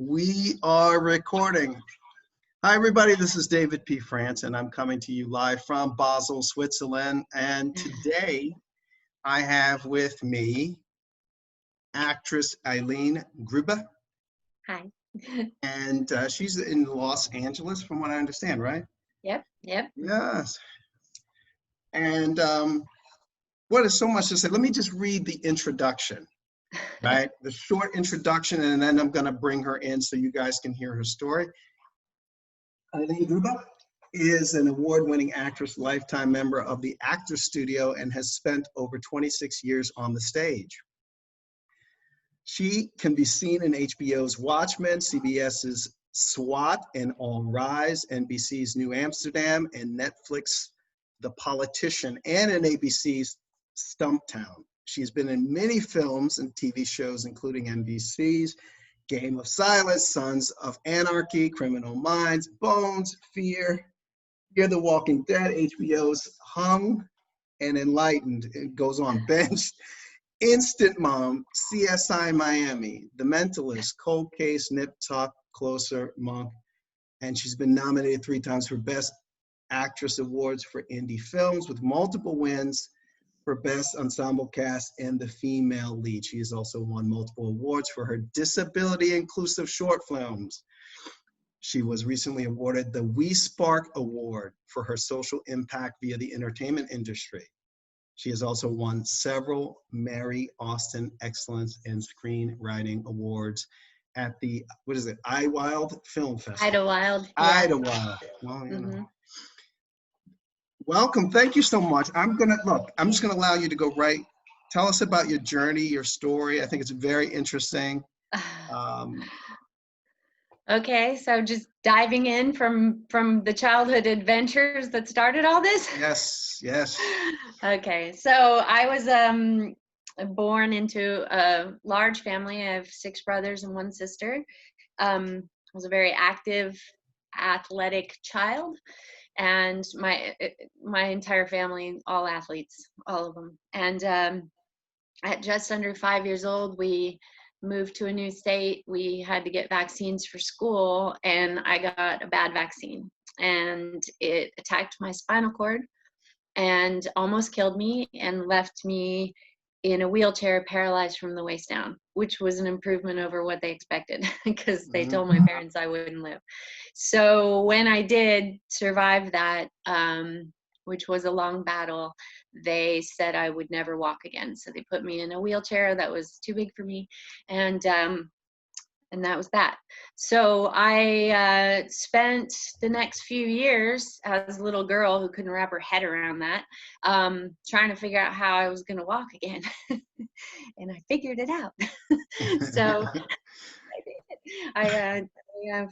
We are recording. Hi, everybody. This is David P. France, and I'm coming to you live from Basel, Switzerland. And today, I have with me actress Eileen Grubba. Hi. And she's in Los Angeles, from what I understand, right? Yep. Yes. And what is so much to say? Let me just read the introduction. Right, the short introduction, and then I'm going to bring her in so you guys can hear her story. Eileen Grubba is an award-winning actress, lifetime member of the Actors Studio, and has spent over 26 years on the stage. She can be seen in HBO's Watchmen, CBS's SWAT and All Rise, NBC's New Amsterdam, and Netflix The Politician, and in ABC's Stumptown. She's been in many films and TV shows, including NBC's Game of Silence, Sons of Anarchy, Criminal Minds, Bones, Fear the Walking Dead, HBO's Hung, and Enlightened. It goes on. Bench, Instant Mom, CSI Miami, The Mentalist, Cold Case, Nip Tuck, Closer, Monk. And she's been nominated 3 times for Best Actress Awards for indie films, with multiple wins for Best Ensemble Cast and the Female Lead. She has also won multiple awards for her disability-inclusive short films. She was recently awarded the WeSpark Award for her social impact via the entertainment industry. She has also won several Mary Austin Excellence in Screenwriting Awards at the, Idyllwild Film Festival. Idyllwild. Yeah. Idyllwild. Well, you know. Welcome. Thank you so much. I'm just gonna allow you to go right. Tell us about your journey, your story. I think it's very interesting. Okay, so just diving in from the childhood adventures that started all this. Yes. Okay, so I was born into a large family. I have 6 brothers and 1 sister. I was a very active, athletic child. And my entire family, all athletes, all of them. And at just under 5 years old, we moved to a new state. We had to get vaccines for school, and I got a bad vaccine, and it attacked my spinal cord and almost killed me and left me in a wheelchair, paralyzed from the waist down, which was an improvement over what they expected, because they told my parents I wouldn't live. So when I did survive that, which was a long battle, they said I would never walk again. So they put me in a wheelchair that was too big for me, and that was that. So I spent the next few years as a little girl who couldn't wrap her head around that, trying to figure out how I was going to walk again. And I figured it out. So I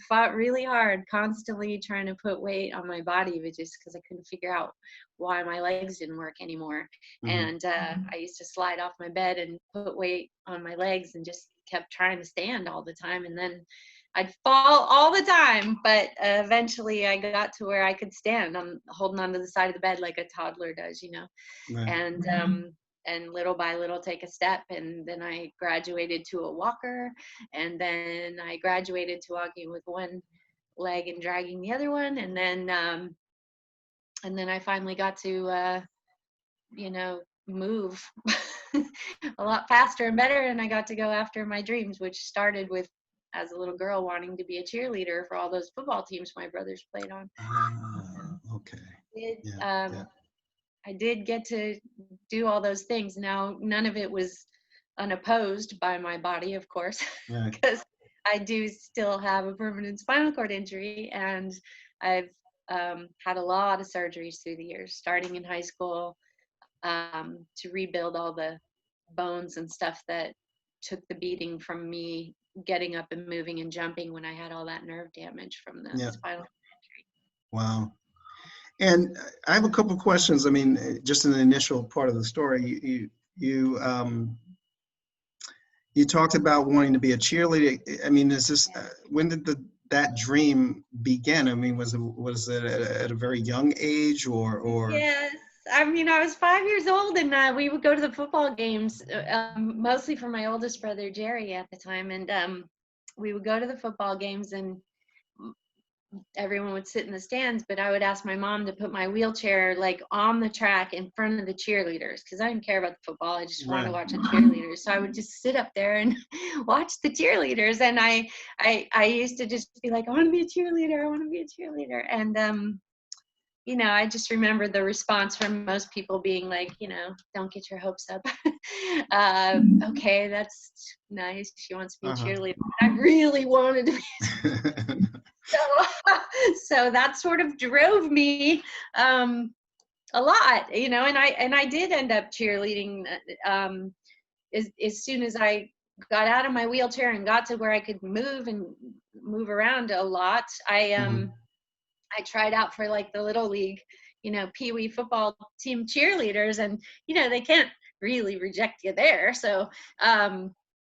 fought really hard, constantly trying to put weight on my body, but just because I couldn't figure out why my legs didn't work anymore. And I used to slide off my bed and put weight on my legs and just kept trying to stand all the time. And then I'd fall all the time, but eventually I got to where I could stand. I'm holding onto the side of the bed like a toddler does, you know. Right. And little by little take a step, and then I graduated to a walker, and then I graduated to walking with one leg and dragging the other one, and then I finally got to move a lot faster and better, and I got to go after my dreams, which started with, as a little girl, wanting to be a cheerleader for all those football teams my brothers played on. Okay. I did get to do all those things. Now, none of it was unopposed by my body, of course, because I do still have a permanent spinal cord injury, and I've had a lot of surgeries through the years, starting in high school, to rebuild all the bones and stuff that took the beating from me getting up and moving and jumping when I had all that nerve damage from the spinal cord injury. Wow. And I have a couple of questions. I mean, just in the initial part of the story, you talked about wanting to be a cheerleader. I mean, is this when did that dream begin? I mean, was it at a very young age, or? Yes, I mean, I was 5 years old, and we would go to the football games, mostly for my oldest brother Jerry at the time, and we would go to the football games, and everyone would sit in the stands, but I would ask my mom to put my wheelchair like on the track in front of the cheerleaders, because I didn't care about the football. I just wanted to watch the cheerleaders. So I would just sit up there and watch the cheerleaders. And I used to just be like, I want to be a cheerleader. I want to be a cheerleader. And, you know, I just remember the response from most people being like, you know, don't get your hopes up. Okay, that's nice. She wants to be a cheerleader. I really wanted to be so that sort of drove me a lot, you know, and I did end up cheerleading as soon as I got out of my wheelchair and got to where I could move around a lot. I tried out for like the Little League, you know, Pee Wee football team cheerleaders, and you know, they can't really reject you there. So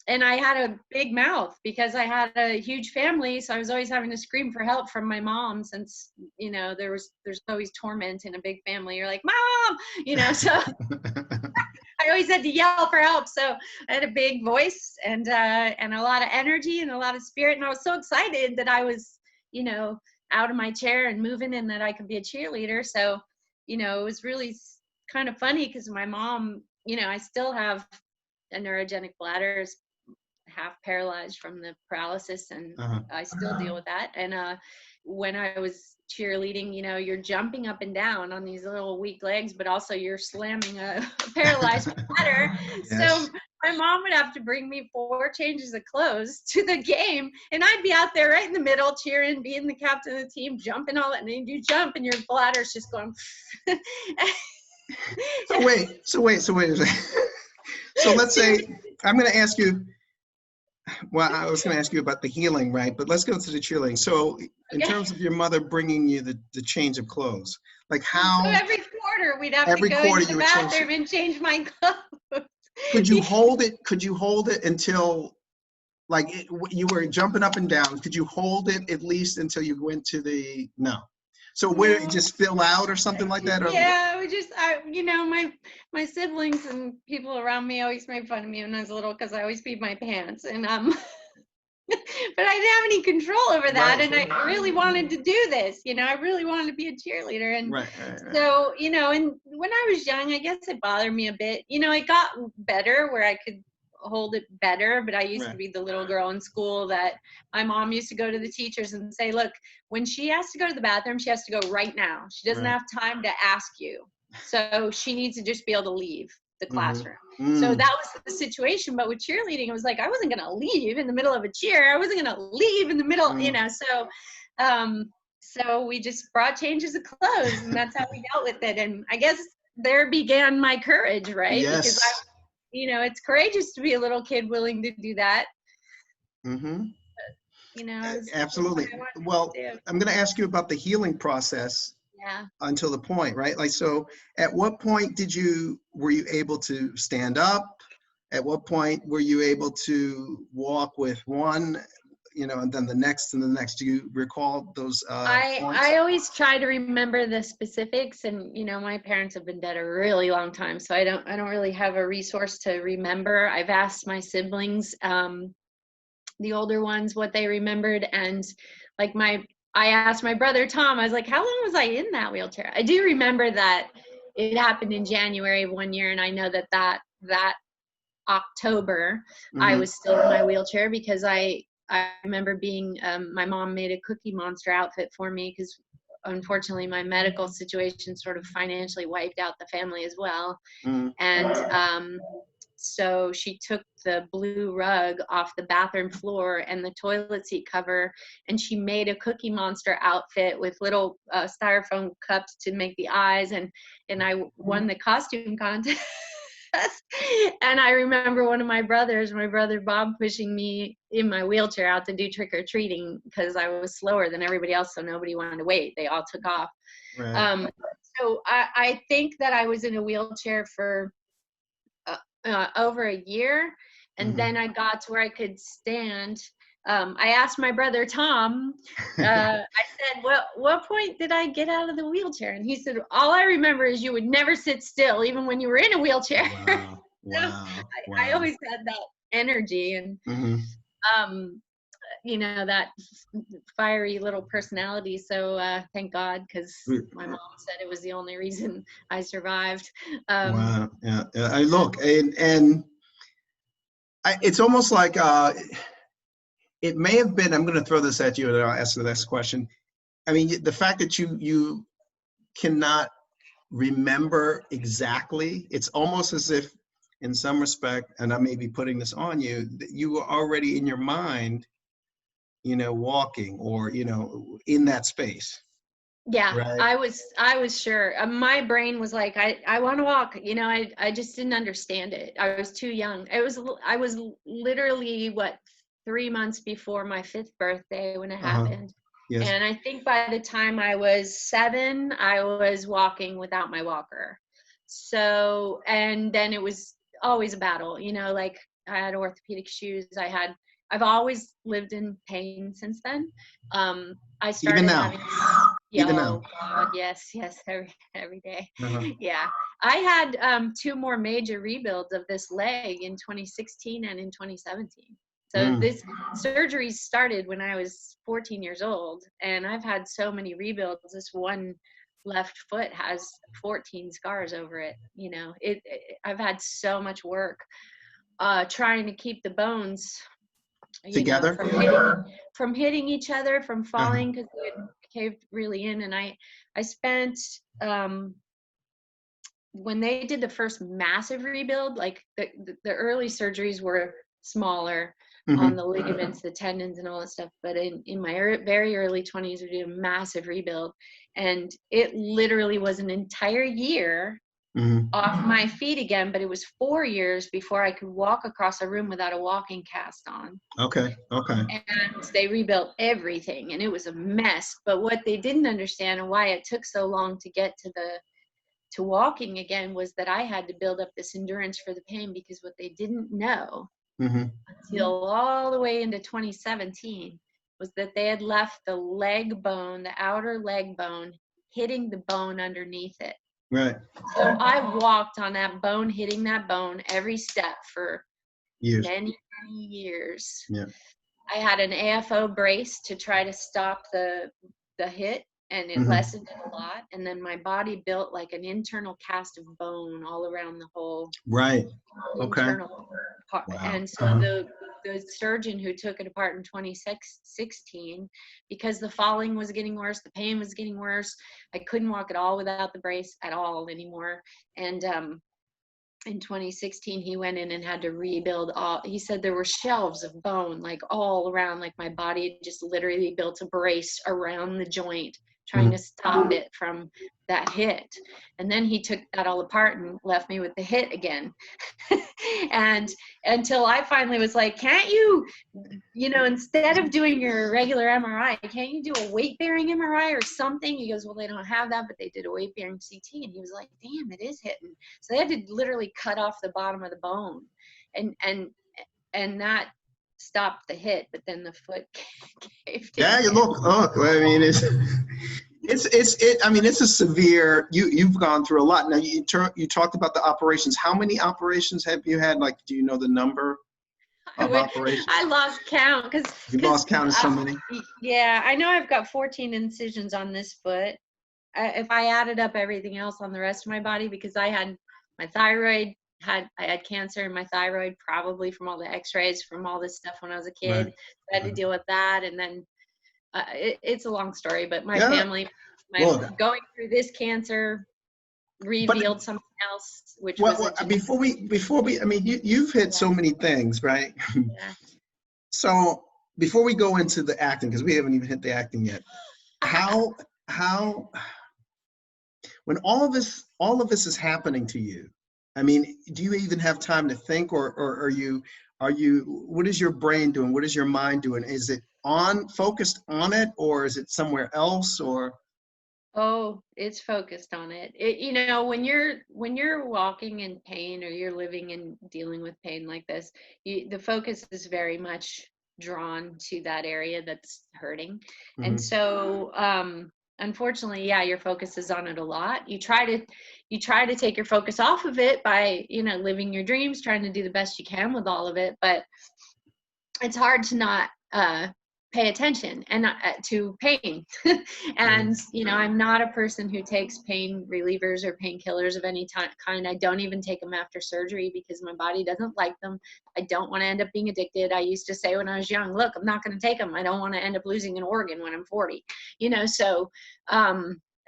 and I had a big mouth because I had a huge family, so I was always having to scream for help from my mom, since, you know, there's always torment in a big family. You're like, Mom, you know, so I always had to yell for help. So I had a big voice and a lot of energy and a lot of spirit, and I was so excited that I was, you know, out of my chair and moving, and that I could be a cheerleader. So, you know, it was really kind of funny because my mom, you know, I still have a neurogenic bladder, half paralyzed from the paralysis, and I still deal with that. And when I was cheerleading, you know, you're jumping up and down on these little weak legs, but also you're slamming a paralyzed bladder. So my mom would have to bring me 4 changes of clothes to the game, and I'd be out there right in the middle cheering, being the captain of the team, jumping all that, and then you jump and your bladder's just going So wait a second. So let's say I'm going to ask you, well, I was going to ask you about the healing, right? But let's go to the cheerleading. So in terms of your mother bringing you the change of clothes, like how? So every quarter we'd have to go into the bathroom and change my clothes. Could you hold it? Could you hold it until, like, you were jumping up and down? Could you hold it at least until you went to the, no? So where it just fill out or something like that? Or? Yeah, we just, you know, my siblings and people around me always made fun of me when I was little because I always peed my pants, and but I didn't have any control over that, and I really wanted to do this, you know, I really wanted to be a cheerleader, and so, you know, and when I was young, I guess it bothered me a bit, you know, it got better where I could hold it better, but I used to be the little girl in school that my mom used to go to the teachers and say, look, when she has to go to the bathroom, she has to go right now. She doesn't have time to ask you. So she needs to just be able to leave the classroom. So that was the situation. But with cheerleading, it was like, I wasn't going to leave in the middle of a cheer. I wasn't going to leave in the middle, you know, so we just brought changes of clothes, and that's how we dealt with it. And I guess there began my courage, right? Yes. Because you know, it's courageous to be a little kid willing to do that. You know, absolutely. Well, I'm going to ask you about the healing process. Until the point, right? Like, so at what point were you able to stand up? At what point were you able to walk with one, you know, and then the next and the next? Do you recall those points? I always try to remember the specifics, and you know, my parents have been dead a really long time, so I don't really have a resource to remember. I've asked my siblings, the older ones, what they remembered, and like I asked my brother Tom, I was like, how long was I in that wheelchair? I do remember that it happened in January of one year, and I know that October I was still in my wheelchair because I remember being, my mom made a Cookie Monster outfit for me because unfortunately my medical situation sort of financially wiped out the family as well. And so she took the blue rug off the bathroom floor and the toilet seat cover, and she made a Cookie Monster outfit with little styrofoam cups to make the eyes, and I won the costume contest. And I remember one of my brother Bob, pushing me in my wheelchair out to do trick-or-treating because I was slower than everybody else, so nobody wanted to wait. They all took off. So I think that I was in a wheelchair for over a year, and then I got to where I could stand. I asked my brother Tom, I said, what point did I get out of the wheelchair? And he said, all I remember is you would never sit still, even when you were in a wheelchair. I always had that energy. And you know, that fiery little personality. So thank God, because my mom said it was the only reason I survived. Wow. Yeah. I look, and it's almost like it may have been. I'm going to throw this at you, and I'll ask the next question. I mean, the fact that you cannot remember exactly, it's almost as if, in some respect, and I may be putting this on you, that you were already in your mind, you know, walking or, you know, in that space. Yeah, Right. I was sure. My brain was like, I want to walk. You know, I just didn't understand it. I was too young. I was literally, what, 3 months before my 5th birthday when it happened. Yes. And I think by the time I was 7, I was walking without my walker. So, and then it was always a battle, you know, like I had orthopedic shoes. I've always lived in pain since then. I started Even now. having, yeah, Even oh now. God, yes, every day. Uh-huh. Yeah. I had 2 more major rebuilds of this leg in 2016 and in 2017. So this surgery started when I was 14 years old, and I've had so many rebuilds. This one left foot has 14 scars over it. You know, I've had so much work trying to keep the bones, you know, Together. from hitting each other, from Uh-huh. falling, because it caved really in. And I spent when they did the first massive rebuild, like the early surgeries were smaller on the ligaments, the tendons, and all that stuff. But in my very early 20s, we did a massive rebuild, and it literally was an entire year off my feet again. But it was 4 years before I could walk across a room without a walking cast on. Okay. And they rebuilt everything, and it was a mess. But what they didn't understand, and why it took so long to get to walking again, was that I had to build up this endurance for the pain, because what they didn't know until all the way into 2017 was that they had left the leg bone, the outer leg bone, hitting the bone underneath it. Right. So I walked on that bone, hitting that bone every step for Years. many years. Yeah. I had an AFO brace to try to stop the hit, and it lessened it a lot. And then my body built like an internal cast of bone all around the whole internal part. Wow. And so the surgeon who took it apart in 2016, because the falling was getting worse, the pain was getting worse, I couldn't walk at all without the brace at all anymore. And in 2016, he went in and had to rebuild all. He said there were shelves of bone like all around, like my body just literally built a brace around the joint, trying to stop it from that hit. And then he took that all apart and left me with the hit again. And until I finally was like, can't you, you know, instead of doing your regular MRI, can't you do a weight-bearing MRI or something? He goes, well, they don't have that, but they did a weight-bearing CT. And he was like, damn, it is hitting. So they had to literally cut off the bottom of the bone. And that stopped the hit, but then the foot caved in. Yeah, look. I mean, I mean, it's a severe. You've gone through a lot. Now, you talked about the operations. How many operations have you had? Like, do you know the number of operations? I lost count because you lost count of so many. Yeah, I know I've got 14 incisions on this foot. If I added up everything else on the rest of my body, because I had my thyroid. I had cancer in my thyroid, probably from all the x-rays from all this stuff when I was a kid. Right. I had to deal with that. And then it's a long story, but my family, going through this cancer revealed something else, which was before we, I mean, you've hit so many things, right? Yeah. So before we go into the acting, because we haven't even hit the acting yet, how when all of this is happening to you, I mean, do you even have time to think, or are you, what is your brain doing? What is your mind doing? Is it focused on it, or is it somewhere else, or? Oh, it's focused on it. You know, when you're walking in pain, or you're living and dealing with pain like this, the focus is very much drawn to that area that's hurting. And so, unfortunately, yeah, your focus is on it a lot. You try to take your focus off of it by, you know, living your dreams, trying to do the best you can with all of it. But it's hard to not pay attention and to pain. And you know, I'm not a person who takes pain relievers or painkillers of any kind. I don't even take them after surgery because my body doesn't like them. I don't want to end up being addicted. I used to say when I was young, look, I'm not going to take them. I don't want to end up losing an organ when I'm 40, you know. So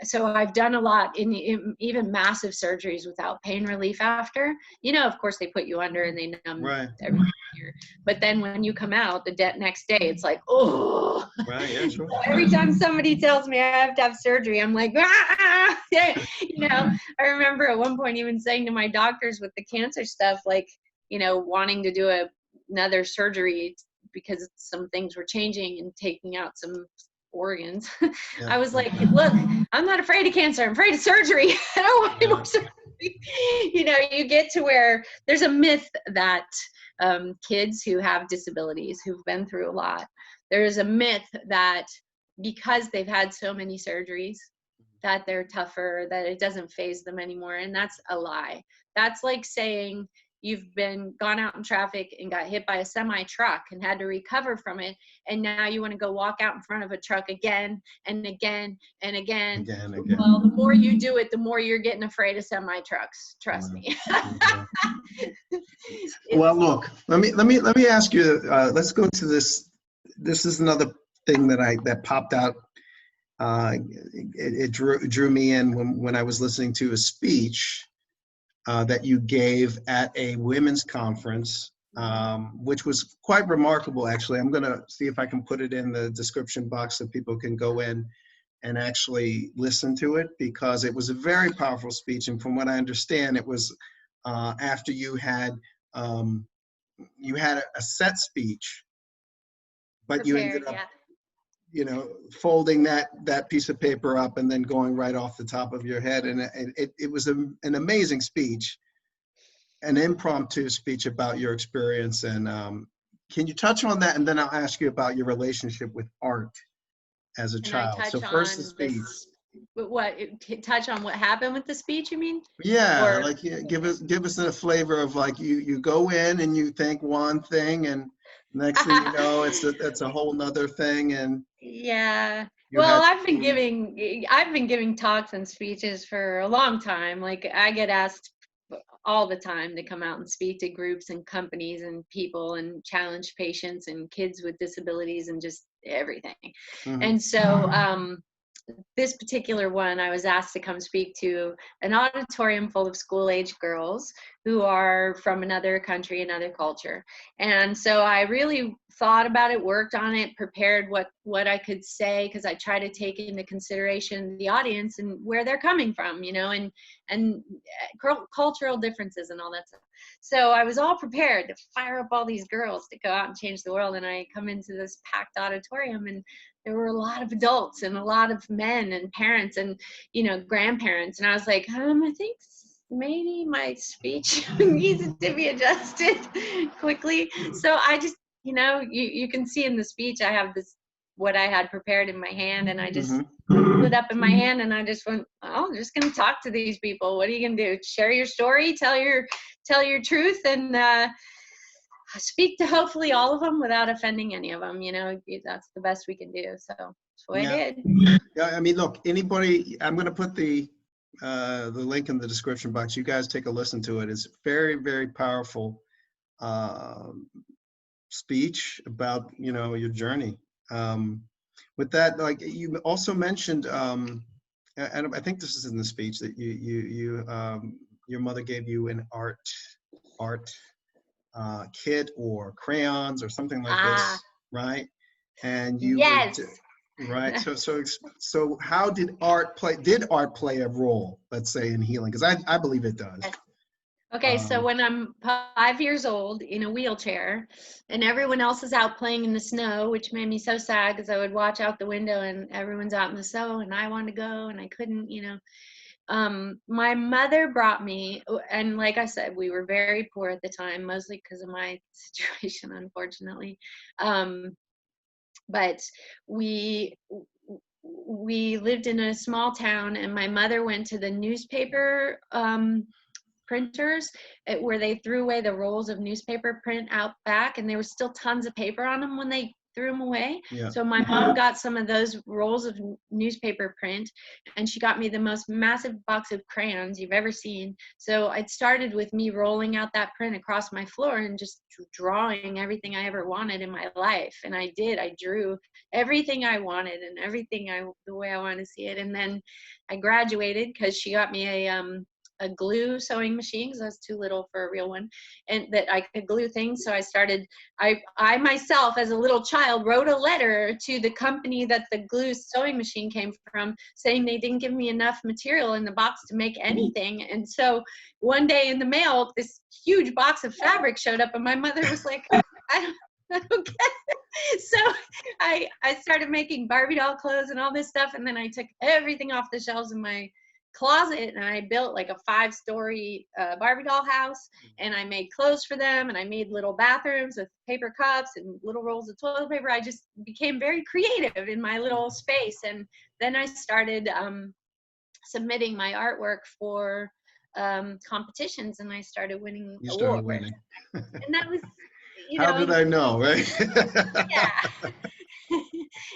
so I've done a lot in even massive surgeries without pain relief after. You know, of course they put you under and they numb everything here. But then when you come out the next day, it's like, oh. Right, yeah, sure. So every time somebody tells me I have to have surgery, I'm like, ah! You know, I remember at one point even saying to my doctors with the cancer stuff, like, you know, wanting to do another surgery because some things were changing and taking out some organs. I was like, look, I'm not afraid of cancer. I'm afraid of surgery. I don't want any more surgery. You know, you get to where there's a myth that kids who have disabilities, who've been through a lot, there's a myth that because they've had so many surgeries that they're tougher, that it doesn't faze them anymore. And that's a lie. That's like saying you've gone out in traffic and got hit by a semi truck and had to recover from it, and now you want to go walk out in front of a truck again and again and again. Well, the more you do it, the more you're getting afraid of semi trucks. Trust me. Well, look, let me ask you. Let's go to this. This is another thing that popped out. It drew me in when I was listening to a speech that you gave at a women's conference, which was quite remarkable, actually. I'm going to see if I can put it in the description box so people can go in and actually listen to it, because it was a very powerful speech. And from what I understand, it was after you had a set speach, but you ended up, you know, folding that piece of paper up and then going right off the top of your head. And it was an amazing speech, an impromptu speech about your experience. And can you touch on that? And then I'll ask you about your relationship with art as a child. So first the speech. Touch on what happened with the speech, you mean? Yeah, like give us a flavor of, like, you go in and you think one thing, and next thing you know, it's a whole nother thing. And yeah, well, I've been giving talks and speeches for a long time. Like, I get asked all the time to come out and speak to groups and companies and people and challenge patients and kids with disabilities and just everything. And so this particular one, I was asked to come speak to an auditorium full of school-age girls who are from another country, another culture. And so I really thought about it, worked on it, prepared what I could say, because I try to take into consideration the audience and where they're coming from, you know, and cultural differences and all that stuff. So I was all prepared to fire up all these girls to go out and change the world. And I come into this packed auditorium, and there were a lot of adults and a lot of men and parents and, you know, grandparents. And I was like, I think maybe my speech needs to be adjusted quickly. So I just, you know, you can see in the speech, I have what I had prepared in my hand, and I just put it up in my hand, and I just went, oh, I'm just going to talk to these people. What are you going to do? Share your story, tell your truth, and speak to hopefully all of them without offending any of them. You know, that's the best we can do. So that's what I did. Yeah, I mean, look, anybody, I'm going to put the link in the description box. You guys take a listen to it. It's very, very powerful speech about, you know, your journey. With that, like, you also mentioned, and I think this is in the speech, that your mother gave you an art kit or crayons or something like this, right? And you right. So how did art play a role, let's say, in healing? Because I believe it does. Okay, so when I'm 5 years old in a wheelchair and everyone else is out playing in the snow, which made me so sad because I would watch out the window and everyone's out in the snow and I wanted to go and I couldn't, you know. My mother brought me, and like I said, we were very poor at the time, mostly because of my situation, unfortunately. But we lived in a small town, and my mother went to the newspaper printers where they threw away the rolls of newspaper print out back, and there was still tons of paper on them when they threw them away. Yeah. So my mom got some of those rolls of newspaper print, and she got me the most massive box of crayons you've ever seen. So it started with me rolling out that print across my floor and just drawing everything I ever wanted in my life. And I did. I drew everything I wanted and everything the way I wanted to see it. And then I graduated because she got me a glue sewing machine, because I was too little for a real one, and that I could glue things. So I started, I myself as a little child wrote a letter to the company that the glue sewing machine came from, saying they didn't give me enough material in the box to make anything. And so one day in the mail, this huge box of fabric showed up, and my mother was like, I don't get it. So I started making Barbie doll clothes and all this stuff, and then I took everything off the shelves in my closet, and I built like a 5-story Barbie doll house, and I made clothes for them, and I made little bathrooms with paper cups and little rolls of toilet paper. I just became very creative in my little space. And then I started submitting my artwork for competitions, and I started winning You started awards. winning. And that was, How did I know, right? yeah.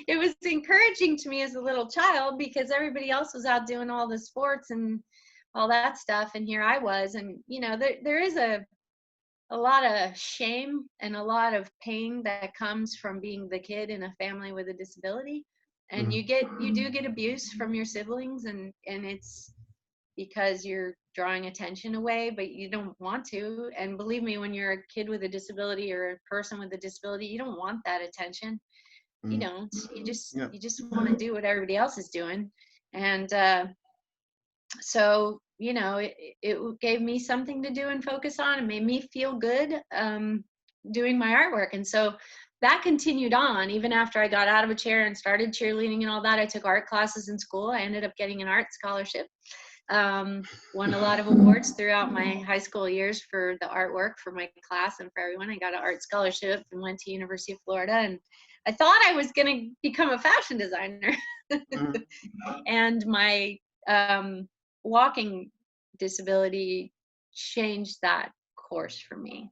It was encouraging to me as a little child, because everybody else was out doing all the sports and all that stuff, and here I was. And there is a lot of shame and a lot of pain that comes from being the kid in a family with a disability, and you do get abuse from your siblings, and it's because you're drawing attention away, but you don't want to. And believe me, when you're a kid with a disability or a person with a disability, you don't want that attention. You don't. You just want to do what everybody else is doing. And so it gave me something to do and focus on. It made me feel good doing my artwork. And so that continued on even after I got out of a chair and started cheerleading and all that. I took art classes in school. I ended up getting an art scholarship. Won a lot of awards throughout my high school years for the artwork for my class and for everyone. I got an art scholarship and went to University of Florida, and I thought I was going to become a fashion designer. And my walking disability changed that course for me.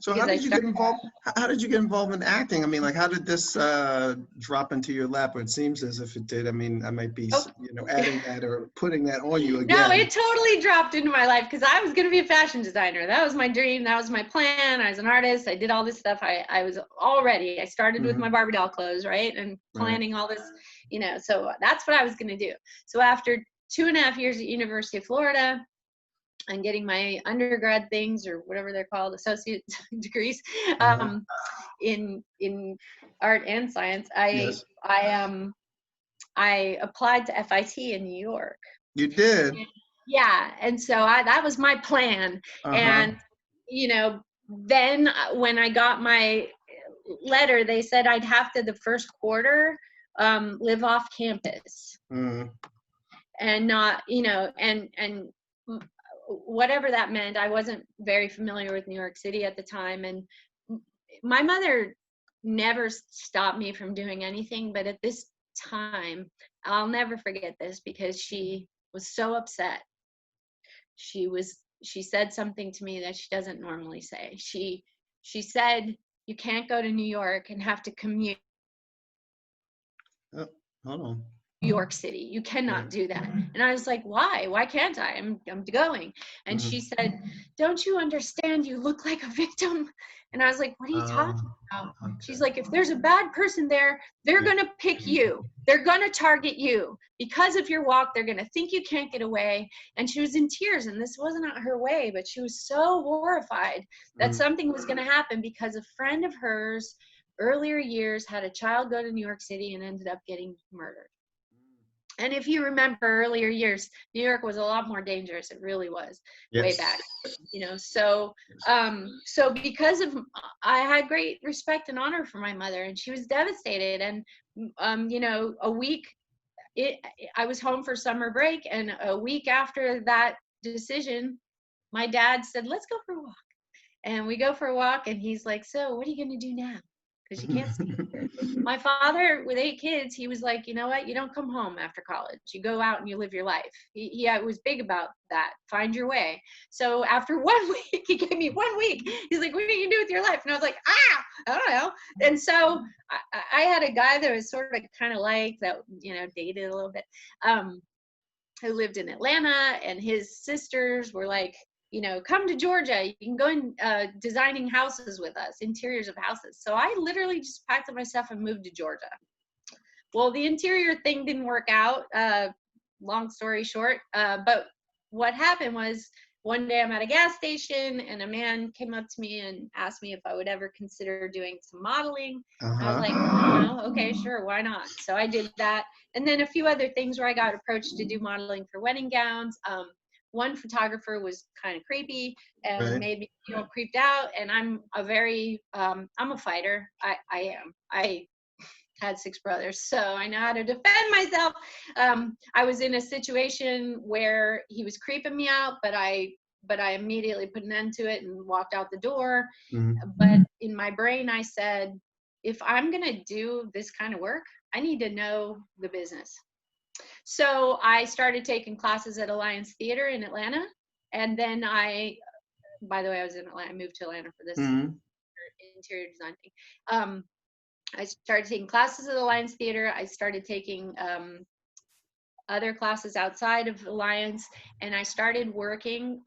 So how did you get involved? How did you get involved in acting? I mean, like, how did this drop into your lap? It seems as if it did. I mean, I might be, adding that or putting that on you again. No, it totally dropped into my life, because I was going to be a fashion designer. That was my dream. That was my plan. I was an artist. I did all this stuff. I was all ready. I started with my Barbie doll clothes, right? And planning all this, so that's what I was going to do. So after 2.5 years at University of Florida, and getting my undergrad things, or whatever they're called, associate degrees, in art and science, I applied to FIT in New York. You did? Yeah, and so that was my plan. And then when I got my letter, they said I'd have to, the first quarter, live off campus, and not, and whatever that meant. I wasn't very familiar with New York City at the time, and my mother never stopped me from doing anything. But at this time, I'll never forget this, because she was so upset. She said something to me that she doesn't normally say. She said, "You can't go to New York and have to commute." Oh, hold on. New York City. You cannot do that. And I was like, why? Why can't I? I'm going. And she said, "Don't you understand? You look like a victim." And I was like, "What are you talking about?" Okay. She's like, "If there's a bad person there, they're going to pick you. They're going to target you. Because of your walk, they're going to think you can't get away." And she was in tears, and this wasn't her way, but she was so horrified that something was going to happen, because a friend of hers earlier years had a child go to New York City and ended up getting murdered. And if you remember earlier years, New York was a lot more dangerous. It really was. Yes. Way back, so because of, I had great respect and honor for my mother, and she was devastated. And, a week, I was home for summer break, and a week after that decision, my dad said, "Let's go for a walk." And we go for a walk, and he's like, "So what are you going to do now?" because you can't see. My father, with 8 kids, he was like, you know what? You don't come home after college. You go out and you live your life. He was big about that. Find your way. So after 1 week, he gave me 1 week. He's like, what are you gonna do with your life? And I was like, I don't know. And so I had a guy that was sort of kind of like that, you know, dated a little bit, who lived in Atlanta, and his sisters were like, you know, come to Georgia. You can go in designing houses with us, interiors of houses. So I literally just packed up my stuff and moved to Georgia. Well, the interior thing didn't work out, long story short. But what happened was one day I'm at a gas station and a man came up to me and asked me if I would ever consider doing some modeling. I was like, no, okay, sure, why not? So I did that. And then a few other things where I got approached to do modeling for wedding gowns. One photographer was kind of creepy and made me feel creeped out. And I'm a very, I'm a fighter. I am. I had 6 brothers, so I know how to defend myself. I was in a situation where he was creeping me out, but I immediately put an end to it and walked out the door. But in my brain, I said, if I'm gonna do this kind of work, I need to know the business. So I started taking classes at Alliance Theater in Atlanta. And then by the way, I was in Atlanta, I moved to Atlanta for this interior design thing. I started taking classes at Alliance Theater. I started taking other classes outside of Alliance, and I started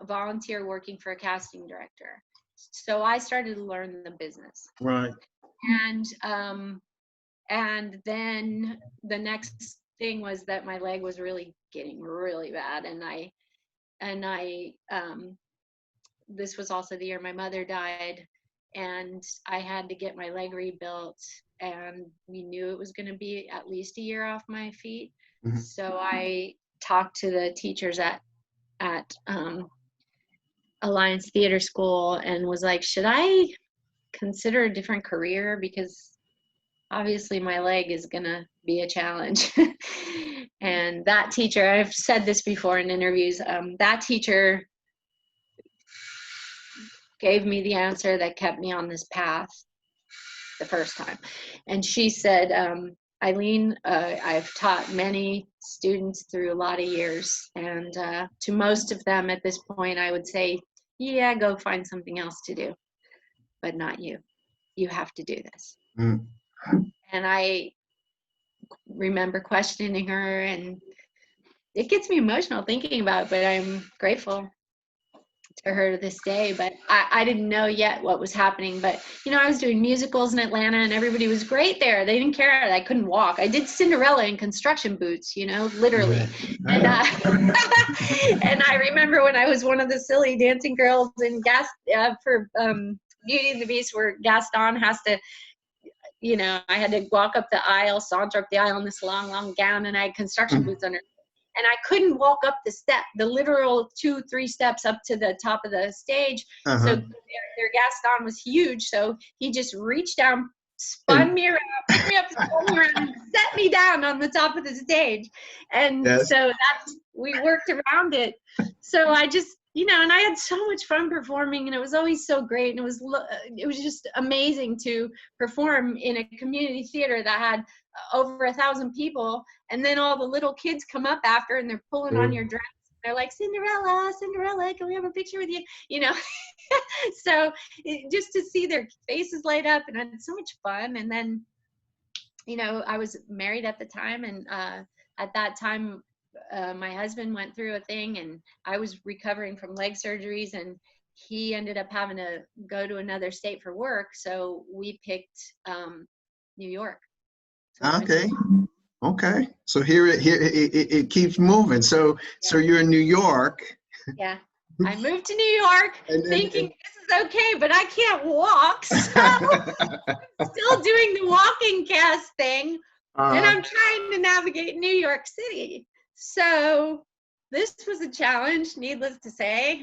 volunteer working for a casting director. So I started to learn the business. Right. And then the next thing was that my leg was really getting really bad, and I this was also the year my mother died, and I had to get my leg rebuilt, and we knew it was going to be at least a year off my feet. So I talked to the teachers at Alliance Theater School and was like, should I consider a different career, because obviously my leg is gonna be a challenge. And that teacher, I've said this before in interviews, that teacher gave me the answer that kept me on this path the first time. And she said, Eileen, I've taught many students through a lot of years, and to most of them at this point, I would say, yeah, go find something else to do, but not you. You have to do this. And I remember questioning her, and it gets me emotional thinking about it, but I'm grateful to her to this day. But I didn't know yet what was happening. But, you know, I was doing musicals in Atlanta, and everybody was great there. They didn't care that I couldn't walk. I did Cinderella in construction boots, you know, literally. And, and I remember when I was one of the silly dancing girls in for Beauty and the Beast, where Gaston has to, you know, I had to walk up the aisle, saunter up the aisle in this long, long gown, and I had construction boots under. And I couldn't walk up the literal 2-3 steps up to the top of the stage. So their Gaston was huge. So he just reached down, spun me around, picked me up, spun me around, and set me down on the top of the stage. And so we worked around it. So I just, you know, and I had so much fun performing, and it was always so great. And it was just amazing to perform in a community theater that had over 1,000 people. And then all the little kids come up after, and they're pulling on your dress. They're like, Cinderella, Cinderella, can we have a picture with you? You know, so just to see their faces light up, and I had so much fun. And then, you know, I was married at the time, and at that time, my husband went through a thing, and I was recovering from leg surgeries, and he ended up having to go to another state for work. So we picked New York. So Okay. So here it keeps moving. So you're in New York. Yeah. I moved to New York thinking this is okay, but I can't walk. So I'm still doing the walking cast thing, and I'm trying to navigate New York City. So this was a challenge, needless to say.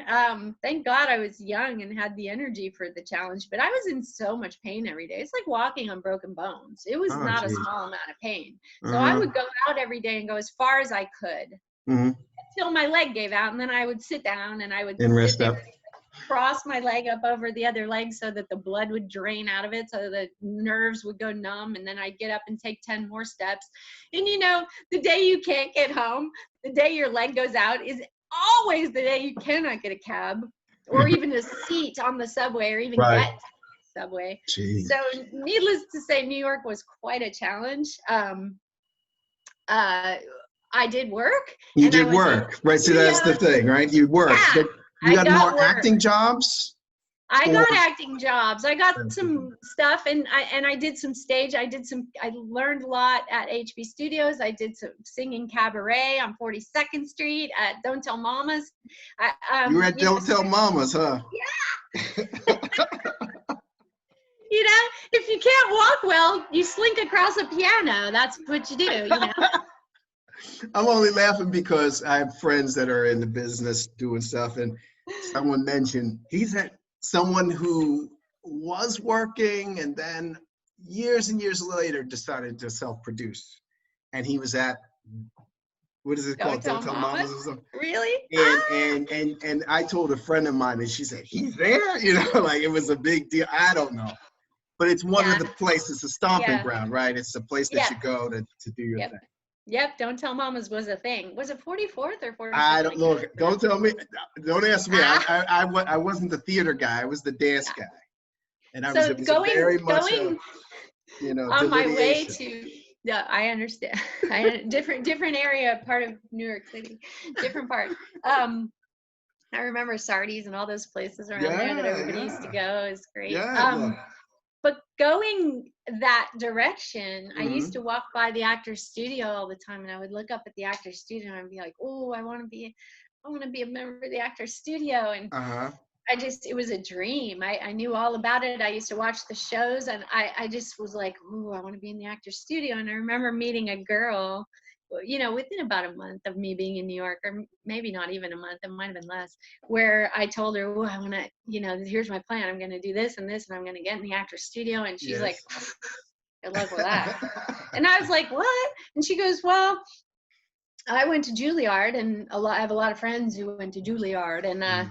Thank God I was young and had the energy for the challenge, but I was in so much pain every day. It's like walking on broken bones. It was not a small amount of pain. So I would go out every day and go as far as I could until my leg gave out, and then I would sit down and I would rest up. cross my leg up over the other leg so that the blood would drain out of it, so the nerves would go numb, and then I'd get up and take 10 more steps. And you know, the day you can't get home, the day your leg goes out, is always the day you cannot get a cab or even a seat on the subway, or even Right. get to the subway. Jeez. So needless to say, New York was quite a challenge. I did work. You did work, right? See, that's the thing, right? You worked. Yeah, You got more work. acting jobs? I got acting jobs. I got some stuff, and I did some stage. I learned a lot at HB Studios. I did some singing cabaret on 42nd Street at Don't Tell Mamas. You were at Don't Tell Mamas, huh? Yeah. You know, if you can't walk well, you slink across a piano. That's what you do, you know. I'm only laughing because I have friends that are in the business doing stuff, and someone mentioned he's at someone who was working and then years and years later decided to self-produce, and he was at, what is it called? Don't Tell Mamas or something. Really? And I told a friend of mine, and she said, he's there? You know, like it was a big deal. I don't know. But it's one of the places, a stomping ground, right? It's the place that you go to do your thing. Yep, Don't Tell Mamas was a thing. Was it 44th or 45th? I don't know. Don't tell me. Don't ask me. I wasn't the theater guy. I was the dance guy. And I was very much you know, on my way to, yeah, I understand. different area, part of New York City, different part. I remember Sardi's and all those places around there that everybody used to go. Is great. Yeah. But going that direction, I used to walk by the actor's studio all the time, and I would look up at the actor's studio and I'd be like, oh, I want to be a member of the actor's studio. And it was a dream. I knew all about it. I used to watch the shows, and I just was like, oh, I want to be in the actor's studio. And I remember meeting a girl, you know, within about a month of me being in New York, or maybe not even a month, it might have been less, where I told her, oh, I want to, you know, here's my plan. I'm going to do this and this, and I'm going to get in the actor's studio. And she's like, good luck with that. And I was like, what? And she goes, well, I went to Juilliard, and I have a lot of friends who went to Juilliard, and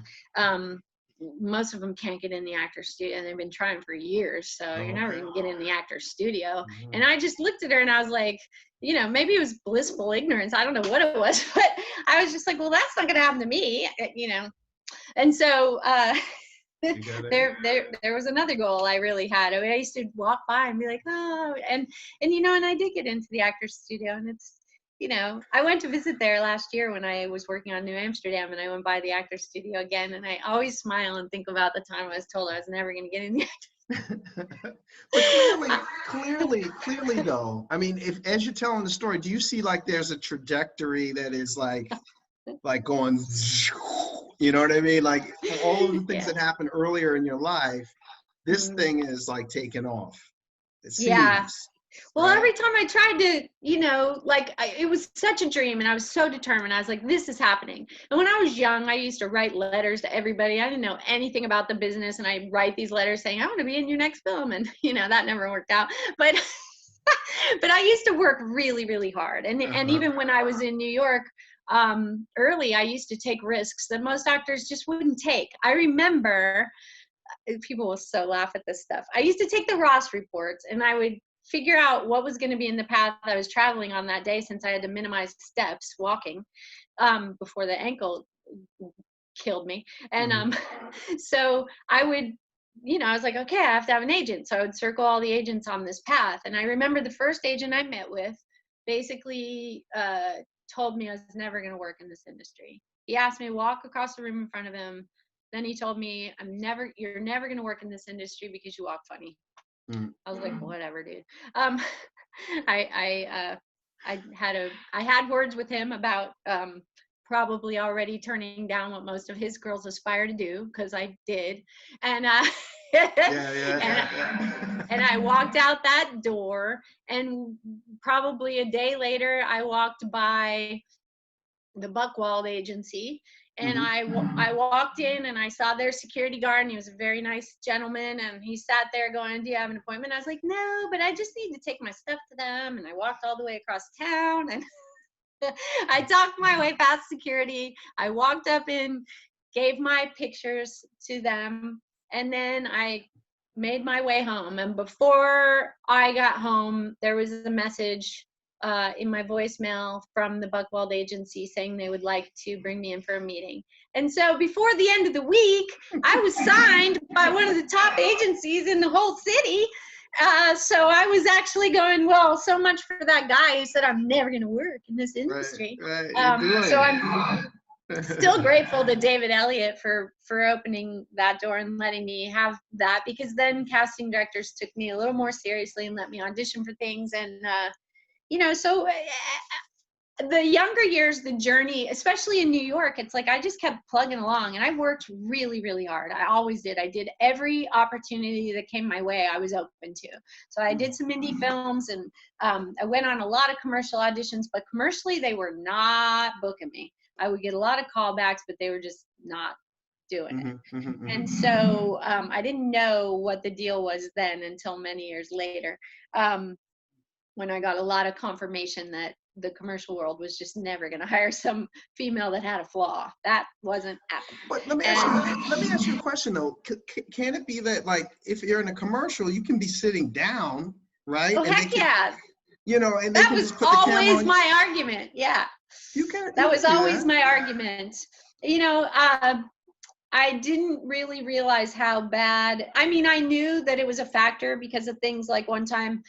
most of them can't get in the actor's studio, and they've been trying for years, so you're never going to get in the actor's studio. And I just looked at her and I was like, you know, maybe it was blissful ignorance, I don't know what it was, but I was just like, well, that's not going to happen to me, you know. And so there was another goal I really had. I used to walk by and be like, oh, and you know, and I did get into the actor's studio, and it's, you know, I went to visit there last year when I was working on New Amsterdam, and I went by the actor's studio again, and I always smile and think about the time I was told I was never going to get in the actor's. But clearly though, I mean, if as you're telling the story, do you see like there's a trajectory that is like going, you know what I mean? Like all of the things that happened earlier in your life, this thing is like taking off. It seems. Well, every time I tried to, you know, like it was such a dream, and I was so determined. I was like, this is happening. And when I was young, I used to write letters to everybody. I didn't know anything about the business, and I write these letters saying, I want to be in your next film. And, you know, that never worked out. But but I used to work really, really hard. And even when I was in New York, early, I used to take risks that most actors just wouldn't take. I remember, people will so laugh at this stuff. I used to take the Ross reports, and I would figure out what was going to be in the path I was traveling on that day, since I had to minimize steps walking before the ankle killed me. And so I would, you know, I was like, okay, I have to have an agent. So I would circle all the agents on this path. And I remember the first agent I met with basically told me I was never going to work in this industry. He asked me to walk across the room in front of him. Then he told me, you're never going to work in this industry because you walk funny. I was like, whatever, dude. I had words with him about probably already turning down what most of his girls aspire to do, because I did. And and I walked out that door, and probably a day later, I walked by the Buchwald agency. And I walked in, and I saw their security guard, and he was a very nice gentleman, and he sat there going, do you have an appointment? I was like, no, but I just need to take my stuff to them. And I walked all the way across town, and I talked my way past security. I walked up in gave my pictures to them, and then I made my way home. And before I got home, there was a message in my voicemail from the Buchwald agency saying they would like to bring me in for a meeting. And so before the end of the week, I was signed by one of the top agencies in the whole city. So I was actually going, well, so much for that guy who said I'm never going to work in this industry. Right. So I'm still grateful to David Elliott for opening that door and letting me have that, because then casting directors took me a little more seriously and let me audition for things. And so the younger years, the journey, especially in New York, it's like I just kept plugging along, and I worked really, really hard. I always did. I did every opportunity that came my way, I was open to. So I did some indie films, and I went on a lot of commercial auditions, but commercially they were not booking me. I would get a lot of callbacks, but they were just not doing it. And so I didn't know what the deal was then until many years later, when I got a lot of confirmation that the commercial world was just never going to hire some female that had a flaw. That wasn't happening. But let me ask you a question though. Can it be that, like, if you're in a commercial, you can be sitting down, right? Oh, heck yeah. And that was always my argument. Yeah. That was always my argument. I didn't really realize how bad. I mean, I knew that it was a factor because of things like one time,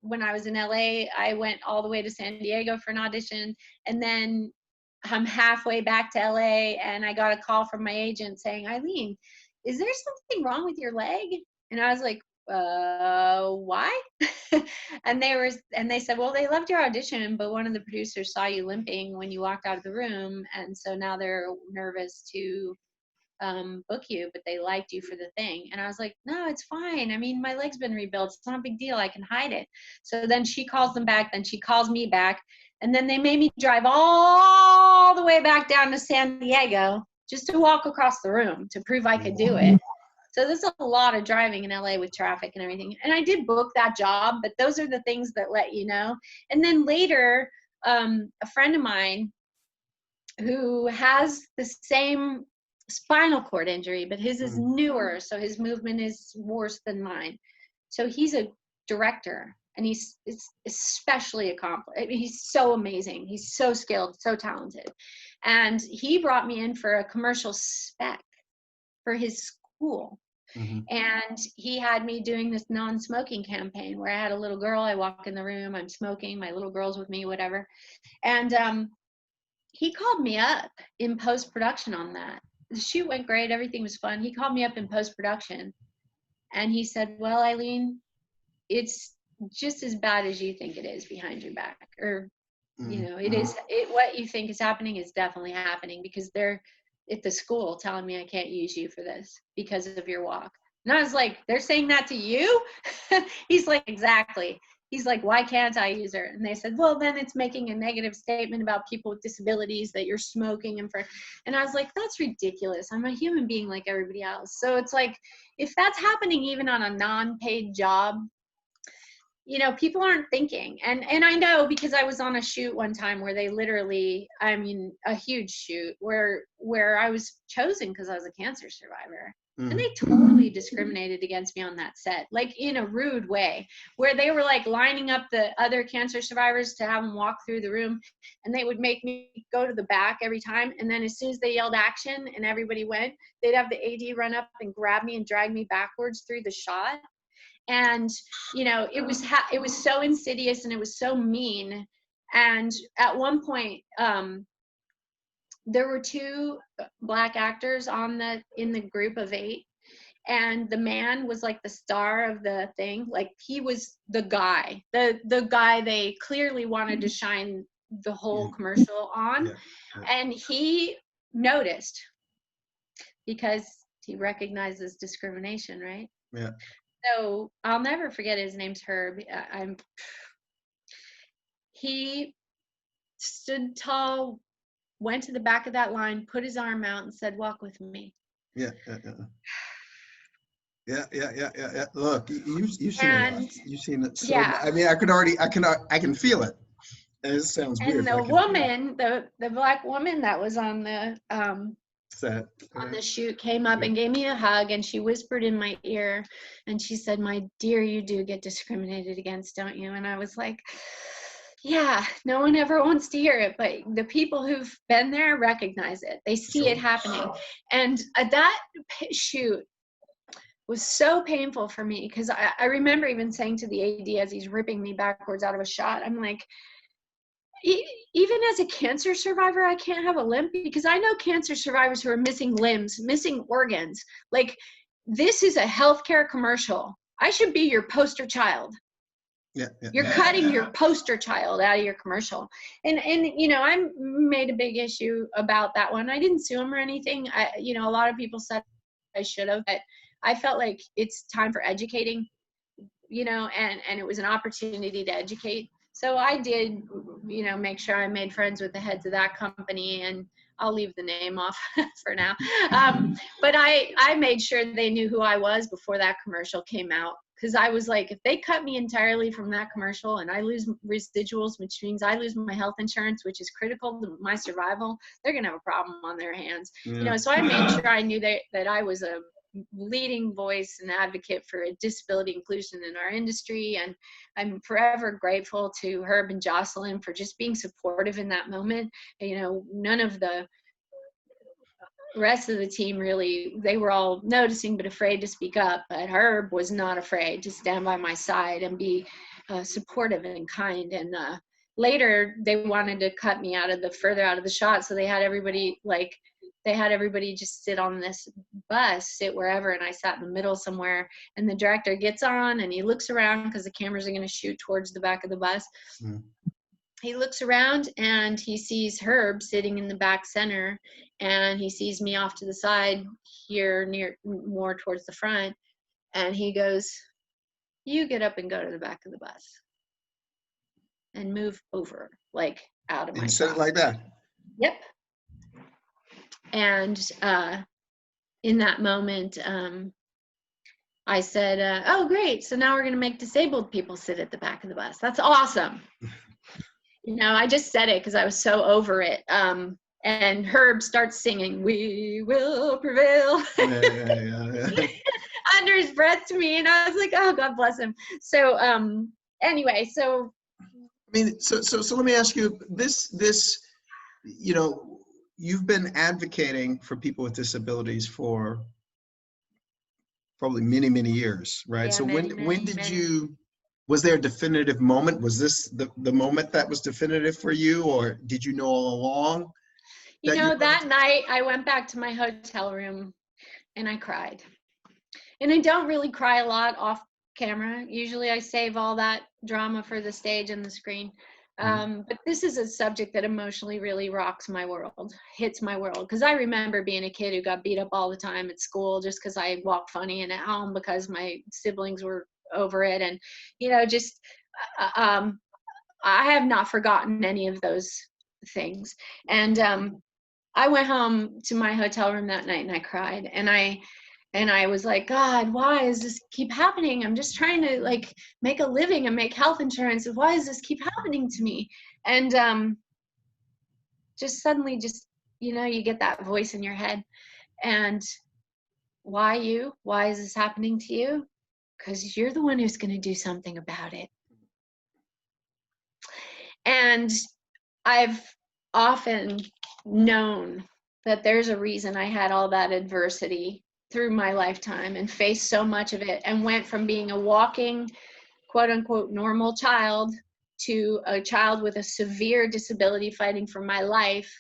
when I was in LA, I went all the way to San Diego for an audition, and then I'm halfway back to LA and I got a call from my agent saying, Eileen, is there something wrong with your leg? And I was like, why? and they said, well, they loved your audition, but one of the producers saw you limping when you walked out of the room, and so now they're nervous to book you, but they liked you for the thing. And I was like, no, it's fine. I mean, my leg's been rebuilt. It's not a big deal. I can hide it. So then she calls them back. Then she calls me back. And then they made me drive all the way back down to San Diego just to walk across the room to prove I could do it. So there's a lot of driving in LA with traffic and everything. And I did book that job, but those are the things that let you know. And then later, a friend of mine who has the same spinal cord injury, but his is newer, so his movement is worse than mine. So he's a director, and he's especially accomplished. I mean, he's so amazing. He's so skilled, so talented. And he brought me in for a commercial spec for his school. And he had me doing this non-smoking campaign where I had a little girl. I walk in the room, I'm smoking, my little girl's with me, whatever. And he called me up in post-production on that. The shoot went great. Everything was fun. He called me up in post-production and he said, well, Eileen, it's just as bad as you think it is behind your back. Or, what you think is happening is definitely happening, because they're at the school telling me I can't use you for this because of your walk. And I was like, they're saying that to you? He's like, exactly. He's like, why can't I use her? And they said, well, then it's making a negative statement about people with disabilities that you're smoking. And I was like, that's ridiculous. I'm a human being like everybody else. So it's like, if that's happening even on a non-paid job, people aren't thinking. And I know, because I was on a shoot one time where they literally, I mean, a huge shoot where I was chosen because I was a cancer survivor. And they totally discriminated against me on that set, like in a rude way, where they were like lining up the other cancer survivors to have them walk through the room, and they would make me go to the back every time. And then as soon as they yelled action and everybody went, they'd have the AD run up and grab me and drag me backwards through the shot. And, it was so insidious and it was so mean. And at one point, there were 2 Black actors in the group of 8, and the man was like the star of the thing. Like, he was the guy, the guy they clearly wanted to shine the whole commercial on. And he noticed, because he recognizes discrimination, right? Yeah. So I'll never forget, his name's Herb. He stood tall, went to the back of that line, put his arm out and said, walk with me. Yeah. Look, you've seen it. You've seen it. So, yeah. I mean, I can feel it. And it sounds weird. And the woman, the Black woman that was on the Sad. On the shoot came up and gave me a hug, and she whispered in my ear and she said, "My dear, you do get discriminated against, don't you?" And I was like, yeah, no one ever wants to hear it, but the people who've been there recognize it. They see it happening. And that shoot was so painful for me, because I remember even saying to the AD as he's ripping me backwards out of a shot, I'm like, even as a cancer survivor, I can't have a limp, because I know cancer survivors who are missing limbs, missing organs. Like, this is a healthcare commercial. I should be your poster child. You're cutting your poster child out of your commercial. And you know, I made a big issue about that one. I didn't sue him or anything. You know, a lot of people said I should have, but I felt like it's time for educating, you know, and it was an opportunity to educate. So I did, you know, make sure I made friends with the heads of that company, and I'll leave the name off for now. But I made sure they knew who I was before that commercial came out, because I was like, if they cut me entirely from that commercial and I lose residuals, which means I lose my health insurance, which is critical to my survival, they're going to have a problem on their hands. You know, so I made sure I knew that I was a leading voice and advocate for disability inclusion in our industry. And I'm forever grateful to Herb and Jocelyn for just being supportive in that moment. You know, none of the rest of the team really, they were all noticing but afraid to speak up, but Herb was not afraid to stand by my side and be supportive and kind. And later they wanted to cut me further out of the shot, so they had everybody just sit on this bus, sit wherever, and I sat in the middle somewhere. And the director gets on and he looks around, because the cameras are going to shoot towards the back of the bus. He looks around and he sees Herb sitting in the back center, and he sees me off to the side here, near, more towards the front, and he goes, "You get up and go to the back of the bus and move over, like, out of my shot." And said it like that? Yep. And in that moment, I said, "Oh, great. So now we're going to make disabled people sit at the back of the bus. That's awesome." You know, I just said it because I was so over it. And Herb starts singing, "We will prevail," under his breath to me. And I was like, oh, God bless him. So anyway, so. I mean, so let me ask you this, you know, you've been advocating for people with disabilities for probably many, many years, right? Yeah, so when did you, was there a definitive moment? Was this the moment that was definitive for you, or did you know all along? You know, that night I went back to my hotel room and I cried. And I don't really cry a lot off camera. Usually I save all that drama for the stage and the screen. But this is a subject that emotionally really rocks my world, hits my world. Because I remember being a kid who got beat up all the time at school just because I walked funny, and at home because my siblings were over it. And, you know, just I have not forgotten any of those things. And I went home to my hotel room that night and I cried. And I was like, God, why does this keep happening? I'm just trying to, like, make a living and make health insurance. Why does this keep happening to me? And just suddenly, just, you know, you get that voice in your head. And why you? Why is this happening to you? Because you're the one who's going to do something about it. And I've often known that there's a reason I had all that adversity through my lifetime and faced so much of it, and went from being a walking, quote unquote, normal child to a child with a severe disability fighting for my life,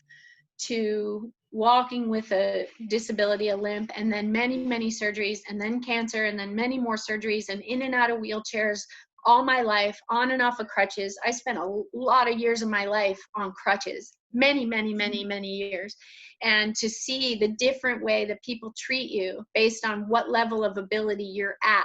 to walking with a disability, a limp, and then many, many surgeries, and then cancer, and then many more surgeries, and in and out of wheelchairs all my life, on and off of crutches. I spent a lot of years of my life on crutches, many, many, many, many years. And to see the different way that people treat you based on what level of ability you're at,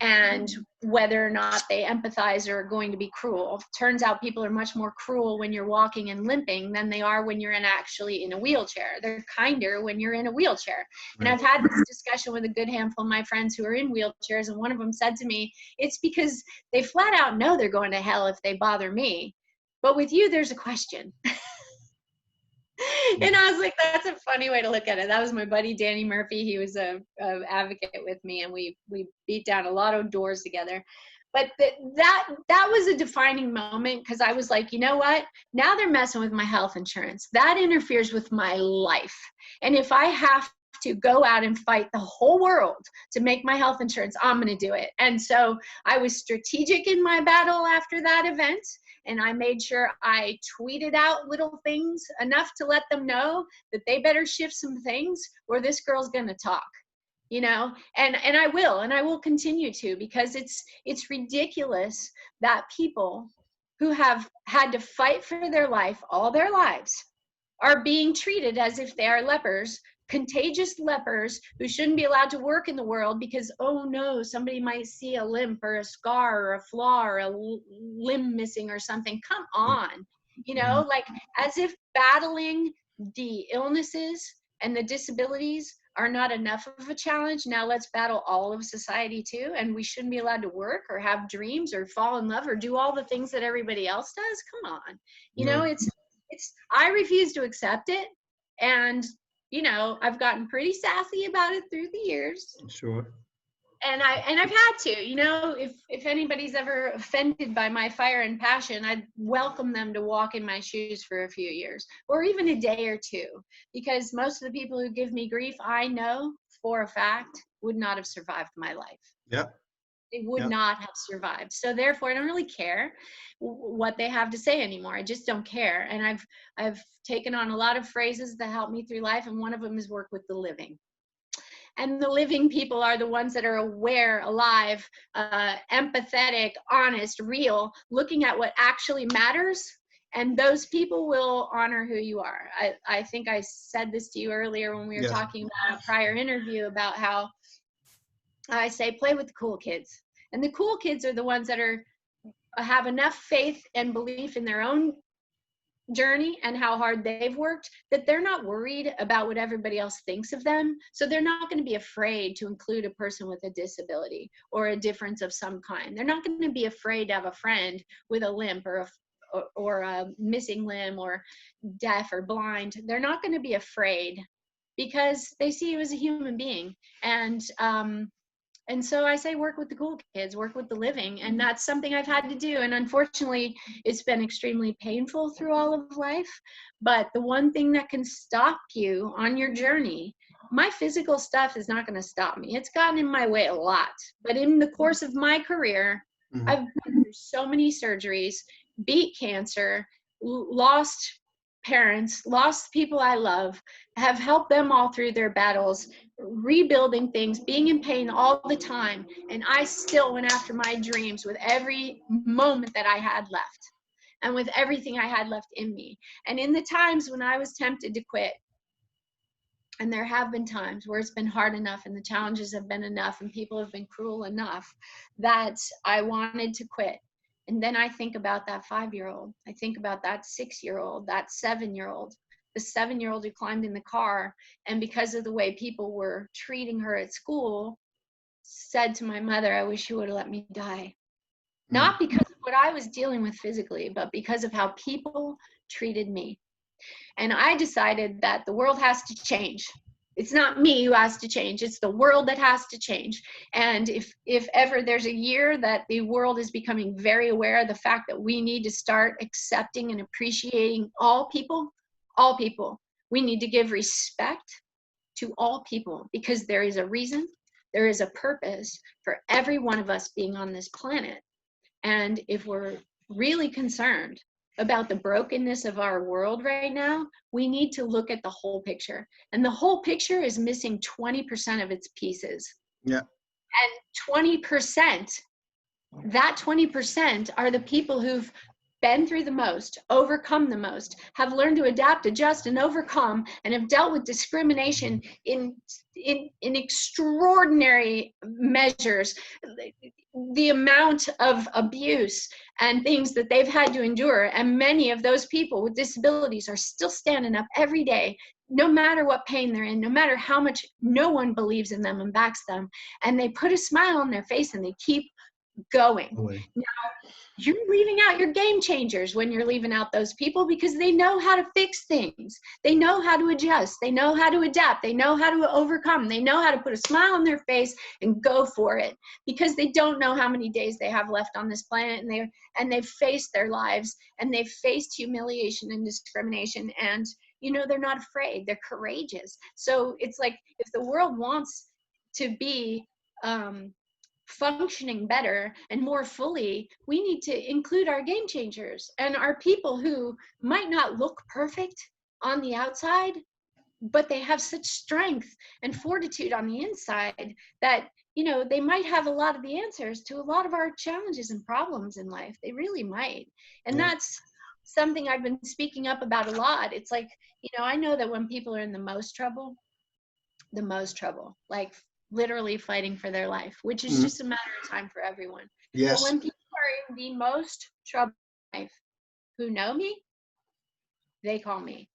and whether or not they empathize or are going to be cruel. Turns out people are much more cruel when you're walking and limping than they are when you're actually in a wheelchair. They're kinder when you're in a wheelchair. Right. And I've had this discussion with a good handful of my friends who are in wheelchairs, and one of them said to me, it's because they flat out know they're going to hell if they bother me. But with you, there's a question. And I was like, that's a funny way to look at it. That was my buddy Danny Murphy. He was a advocate with me, and we beat down a lot of doors together. But that was a defining moment, because I was like, you know what? Now they're messing with my health insurance. That interferes with my life. And if I have to go out and fight the whole world to make my health insurance, I'm going to do it. And so I was strategic in my battle after that event. And I made sure I tweeted out little things enough to let them know that they better shift some things, or this girl's going to talk. You know, and I will continue to, because it's ridiculous that people who have had to fight for their life all their lives are being treated as if they are lepers, contagious lepers who shouldn't be allowed to work in the world because, oh no, somebody might see a limp or a scar or a flaw or a limb missing or something. Come on, you know, like as if battling the illnesses and the disabilities are not enough of a challenge. Now let's battle all of society too, and we shouldn't be allowed to work or have dreams or fall in love or do all the things that everybody else does. Come on, you know, it's I refuse to accept it, and you know, I've gotten pretty sassy about it through the years. Sure. And I've had to, you know, if anybody's ever offended by my fire and passion, I'd welcome them to walk in my shoes for a few years, or even a day or two, because most of the people who give me grief, I know for a fact, would not have survived my life. Yeah. They would not have survived. So therefore, I don't really care what they have to say anymore. I just don't care. And I've taken on a lot of phrases that help me through life, and one of them is work with the living. And the living people are the ones that are aware, alive, empathetic, honest, real, looking at what actually matters. And those people will honor who you are. I think I said this to you earlier when we were talking about a prior interview about how I say, play with the cool kids. And the cool kids are the ones that have enough faith and belief in their own journey and how hard they've worked, that they're not worried about what everybody else thinks of them. So they're not going to be afraid to include a person with a disability or a difference of some kind. They're not going to be afraid to have a friend with a limp or a missing limb or deaf or blind. They're not going to be afraid because they see you as a human being. And so I say, work with the cool kids, work with the living. And that's something I've had to do. And unfortunately, it's been extremely painful through all of life. But the one thing that can stop you on your journey, my physical stuff is not going to stop me. It's gotten in my way a lot. But in the course of my career, I've been through so many surgeries, beat cancer, lost parents, lost people I love, have helped them all through their battles, rebuilding things, being in pain all the time. And I still went after my dreams with every moment that I had left and with everything I had left in me. And in the times when I was tempted to quit, and there have been times where it's been hard enough and the challenges have been enough and people have been cruel enough that I wanted to quit. And then I think about that 5-year-old. I think about that 6-year-old, that 7-year-old, the 7-year-old who climbed in the car and because of the way people were treating her at school, said to my mother, I wish you would have let me die. Not because of what I was dealing with physically, but because of how people treated me. And I decided that the world has to change. It's not me who has to change. It's the world that has to change. And if ever there's a year that the world is becoming very aware of the fact that we need to start accepting and appreciating all people, we need to give respect to all people because there is a reason, there is a purpose for every one of us being on this planet. And if we're really concerned about the brokenness of our world right now, we need to look at the whole picture. And the whole picture is missing 20% of its pieces. Yeah. And 20%, that 20% are the people who've been through the most, overcome the most, have learned to adapt, adjust, and overcome, and have dealt with discrimination in extraordinary measures. The amount of abuse and things that they've had to endure, and many of those people with disabilities are still standing up every day, no matter what pain they're in, no matter how much no one believes in them and backs them, and they put a smile on their face and they keep going. Boy. Now, you're leaving out your game changers when you're leaving out those people, because they know how to fix things. They know how to adjust. They know how to adapt. They know how to overcome. They know how to put a smile on their face and go for it, because they don't know how many days they have left on this planet, and they've faced their lives, and they've faced humiliation and discrimination, and they're not afraid. They're courageous. So it's like, if the world wants to be functioning better and more fully, we need to include our game changers and our people who might not look perfect on the outside, but they have such strength and fortitude on the inside that they might have a lot of the answers to a lot of our challenges and problems in life. They really might. And that's something I've been speaking up about a lot. It's like, I know that when people are in the most trouble, like literally fighting for their life, which is just a matter of time for everyone. Yes. But when people are in the most trouble in life, who know me, they call me.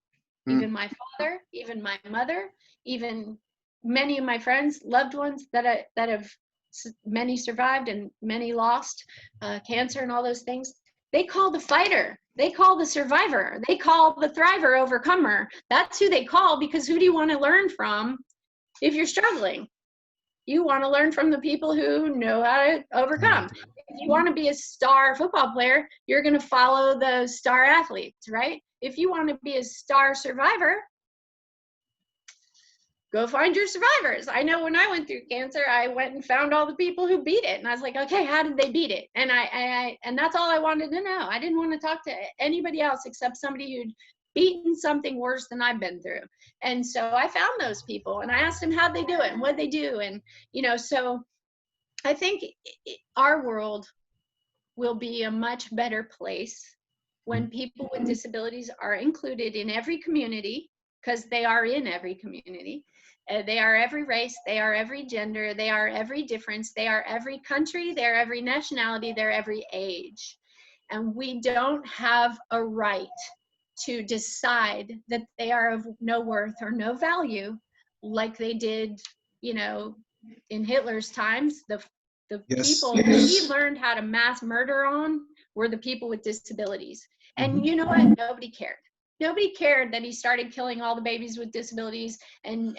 Even my father, even my mother, even many of my friends, loved ones that have many survived and many lost cancer and all those things. They call the fighter. They call the survivor. They call the thriver, overcomer. That's who they call, because who do you want to learn from if you're struggling? You want to learn from the people who know how to overcome. If you want to be a star football player, you're going to follow the star athletes, right? If you want to be a star survivor, go find your survivors. I know when I went through cancer, I went and found all the people who beat it. And I was like, okay, how did they beat it? And and that's all I wanted to know. I didn't want to talk to anybody else except somebody who'd beaten something worse than I've been through. And so I found those people and I asked them how'd they do it and what'd they do. And, so I think our world will be a much better place when people with disabilities are included in every community, because they are in every community. They are every race, they are every gender, they are every difference, they are every country, they're every nationality, they're every age. And we don't have a right to decide that they are of no worth or no value, like they did, in Hitler's times. The people he learned how to mass murder on were the people with disabilities. And you know what? Nobody cared. Nobody cared that he started killing all the babies with disabilities and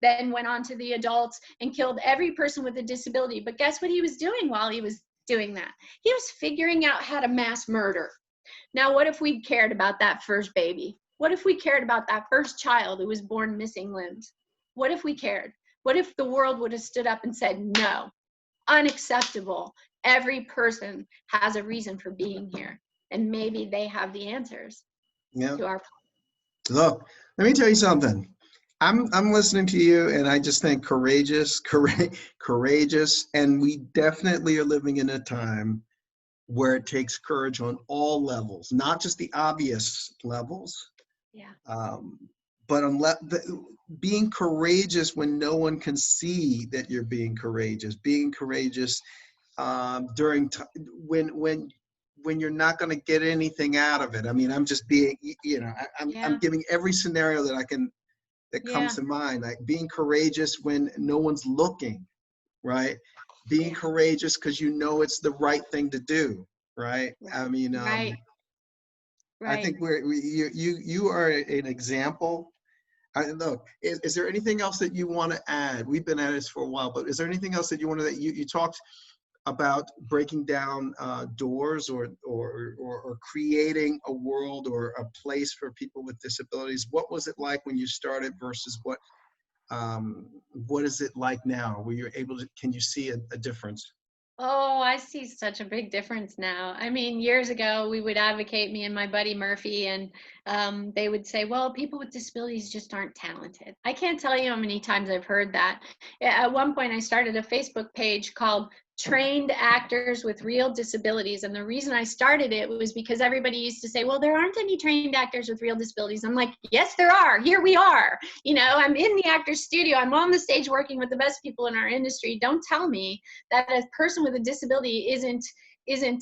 then went on to the adults and killed every person with a disability. But guess what he was doing while he was doing that? He was figuring out how to mass murder. Now, what if we cared about that first baby? What if we cared about that first child who was born missing limbs? What if we cared? What if the world would have stood up and said, no, unacceptable. Every person has a reason for being here. And maybe they have the answers to our problems. Look, let me tell you something. I'm listening to you and I just think courageous, and we definitely are living in a time where it takes courage on all levels, not just the obvious levels. But being courageous when no one can see that you're being courageous, being courageous when you're not going to get anything out of it. I mean, I'm just being, I'm giving every scenario that comes to mind, like being courageous when no one's looking, right? Being courageous because it's the right thing to do, right? I mean, I think you are an example. Look, is there anything else that you want to add? We've been at this for a while, but is there anything else that you want to, you talked about breaking down doors or creating a world or a place for people with disabilities? What was it like when you started versus what is it like now? Were you able to, can you see a difference? Oh, I see such a big difference now. I mean, years ago, we would advocate, me and my buddy Murphy, and they would say, well, people with disabilities just aren't talented. I can't tell you how many times I've heard that. At one point, I started a Facebook page called Trained Actors with Real Disabilities. And the reason I started it was because everybody used to say, well, there aren't any trained actors with real disabilities. I'm like, yes, there are. Here we are. I'm in the actor's studio. I'm on the stage working with the best people in our industry. Don't tell me that a person with a disability isn't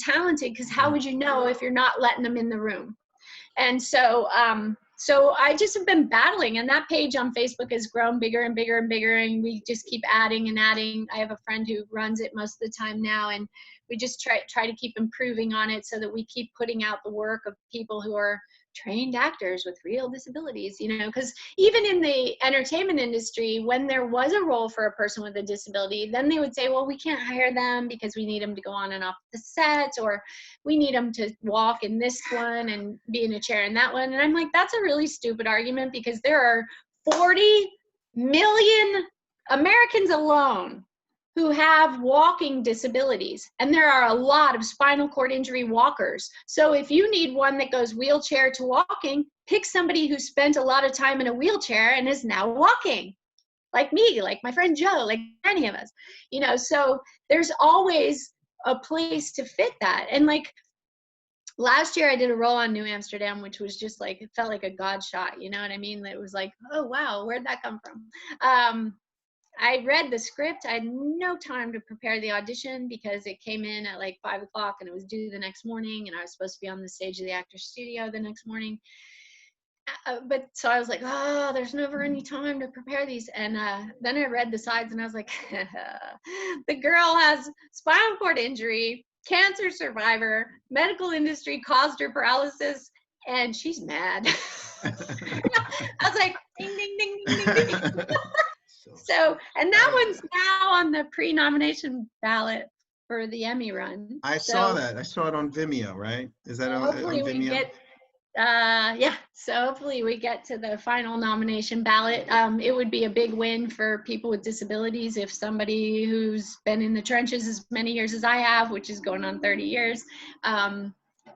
talented, because how would you know if you're not letting them in the room? And so so I just have been battling, and that page on Facebook has grown bigger and bigger and bigger, and we just keep adding and adding. I have a friend who runs it most of the time now, and we just try to keep improving on it so that we keep putting out the work of people who are trained actors with real disabilities, you know, because even in the entertainment industry, when there was a role for a person with a disability, then they would say, well, we can't hire them because we need them to go on and off the set, or we need them to walk in this one and be in a chair in that one. And I'm like, that's a really stupid argument, because there are 40 million Americans alone who have walking disabilities, and there are a lot of spinal cord injury walkers. So if you need one that goes wheelchair to walking, pick somebody who spent a lot of time in a wheelchair and is now walking, like me, like my friend Joe, like any of us, you know. So there's always a place to fit that. And like last year I did a role on New Amsterdam, which was just like, it felt like a God shot, you know what I mean? It was like, oh wow, where'd that come from? I read the script. I had no time to prepare the audition because it came in at like 5 o'clock and it was due the next morning, and I was supposed to be on the stage of the actor's studio the next morning. But so I was like, oh, there's never any time to prepare these. And then I read the sides and I was like, the girl has spinal cord injury, cancer survivor, medical industry caused her paralysis, and she's mad. I was like, ding, ding, ding, ding, ding, ding. So, and that one's now on the pre-nomination ballot for the Emmy run. I saw that. I saw it on Vimeo, right? Is that on Vimeo? We get, yeah. So hopefully we get to the final nomination ballot. It would be a big win for people with disabilities if somebody who's been in the trenches as many years as I have, which is going on 30 years,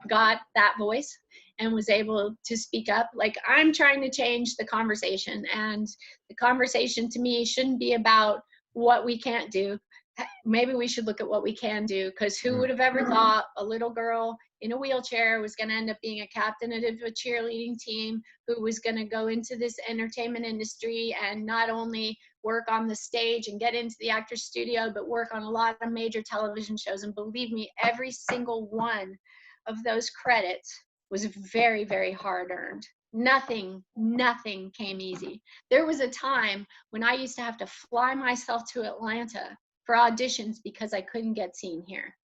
got that voice and was able to speak up. Like, I'm trying to change the conversation, and the conversation to me shouldn't be about what we can't do. Maybe we should look at what we can do, because who would have ever thought a little girl in a wheelchair was gonna end up being a captain of a cheerleading team, who was gonna go into this entertainment industry and not only work on the stage and get into the actor's studio, but work on a lot of major television shows. And believe me, every single one of those credits was very, very hard earned. Nothing came easy. There was a time when I used to have to fly myself to Atlanta for auditions because I couldn't get seen here.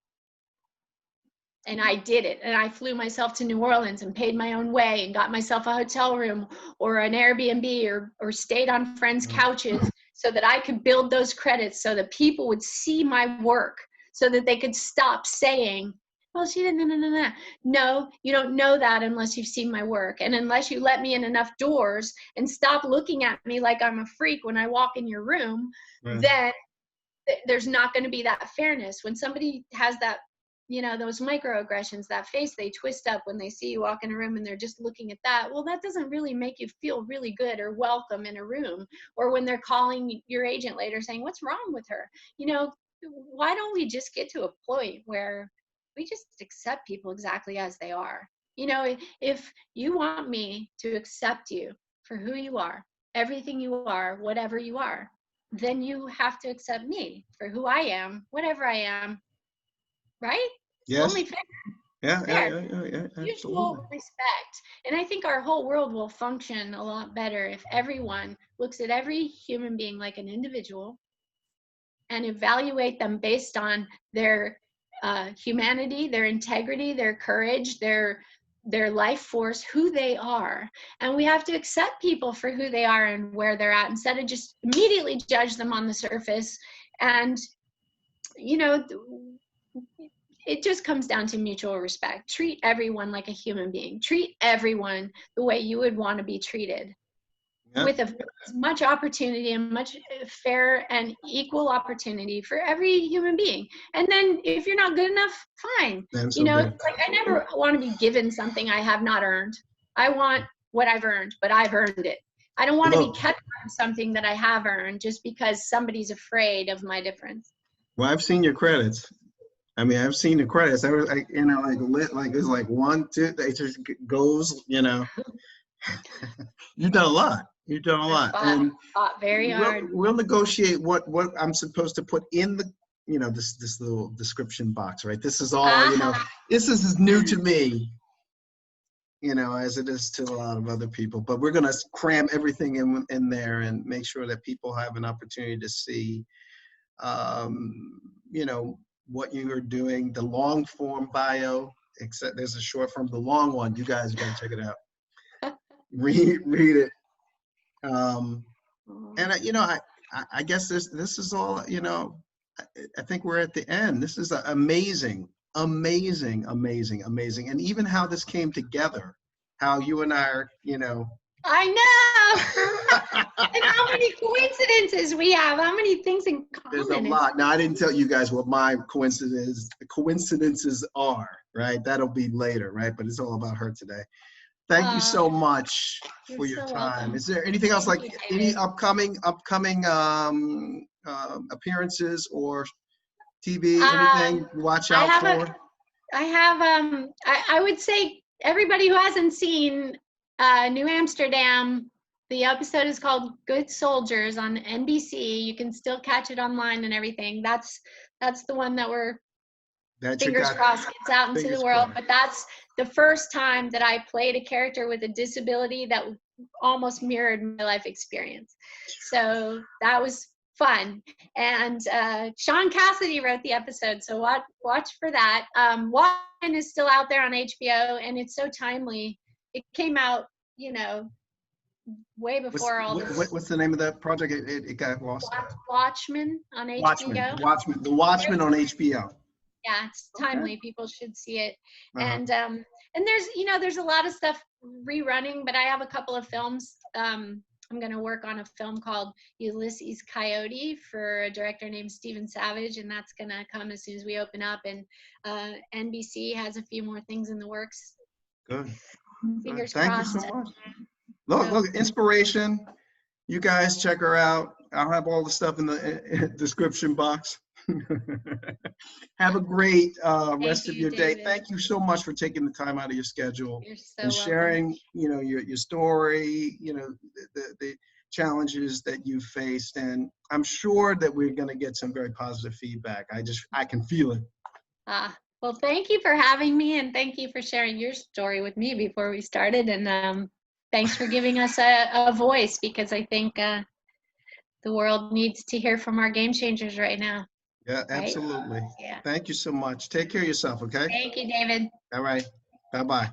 And I did it. And I flew myself to New Orleans and paid my own way and got myself a hotel room or an Airbnb or stayed on friends' couches so that I could build those credits so that people would see my work, so that they could stop saying, well, she didn't, no, you don't know that unless you've seen my work. And unless you let me in enough doors and stop looking at me like I'm a freak when I walk in your room, then there's not going to be that fairness. When somebody has that, you know, those microaggressions, that face they twist up when they see you walk in a room and they're just looking at that, well, that doesn't really make you feel really good or welcome in a room. Or when they're calling your agent later saying, what's wrong with her? You know, why don't we just get to a point where we just accept people exactly as they are? You know, if you want me to accept you for who you are, everything you are, whatever you are, then you have to accept me for who I am, whatever I am, right? Yes. Only fair. Yeah, fair. Mutual respect. And I think our whole world will function a lot better if everyone looks at every human being like an individual and evaluate them based on their humanity, their integrity, their courage, their life force, who they are. And we have to accept people for who they are and where they're at, instead of just immediately judge them on the surface. And, you know, it just comes down to mutual respect. Treat everyone like a human being. Treat everyone the way you would want to be treated. With as much opportunity and much fair and equal opportunity for every human being. And then if you're not good enough, fine. You know, it's like, I never want to be given something I have not earned. I want what I've earned, but I've earned it. I don't want to be kept from something that I have earned just because somebody's afraid of my difference. Well, I've seen your credits. I mean, I've seen the credits. I was like, you know, it's like 1, 2, it just goes, you know. You've done a lot. You've done a lot. And very hard. We'll negotiate what I'm supposed to put in the, you know, this little description box, right? This is all, you know, this is new to me. you know, as it is to a lot of other people. But we're going to cram everything in there and make sure that people have an opportunity to see, you know, what you are doing, the long form bio, except there's a short form, the long one. You guys got to check it out. Read it. And you know, I guess this is all, you know, I think we're at the end. This is amazing, amazing, amazing, amazing. And even how this came together, how you and I are, you know. I know. And how many coincidences we have, how many things in common. There's a lot. Now, I didn't tell you guys what my coincidences are, right? That'll be later, right? But it's all about her today. Thank you so much for your time. Welcome. Is there anything else, like any upcoming appearances or TV, anything to watch out for? I would say everybody who hasn't seen New Amsterdam, the episode is called Good Soldiers on NBC. You can still catch it online and everything. That's the one that we're fingers crossed gets out into the world. But that's the first time that I played a character with a disability that almost mirrored my life experience. So that was fun. And Sean Cassidy wrote the episode, so watch for that. Watchmen is still out there on HBO, and it's so timely. It came out, you know, way before all this. What's the name of that project? It got lost. Watchmen on HBO. The Watchmen on HBO. Yeah, it's timely. Okay. People should see it. And there's, you know, there's a lot of stuff rerunning, but I have a couple of films. I'm going to work on a film called Ulysses Coyote for a director named Steven Savage, and that's going to come as soon as we open up. And NBC has a few more things in the works. Good. Fingers Thank crossed. you so much. Look, inspiration. You guys check her out. I'll have all the stuff in the description box. Have a great rest of your day. Thank you so much for taking the time out of your schedule and sharing, you know, your story, you know, the challenges that you faced. And I'm sure that we're going to get some very positive feedback. I can feel it. Well, thank you for having me, and thank you for sharing your story with me before we started. And thanks for giving us a voice, because I think the world needs to hear from our game changers right now. Yeah, absolutely. Right? Yeah. Thank you so much. Take care of yourself, okay? Thank you, David. All right. Bye-bye.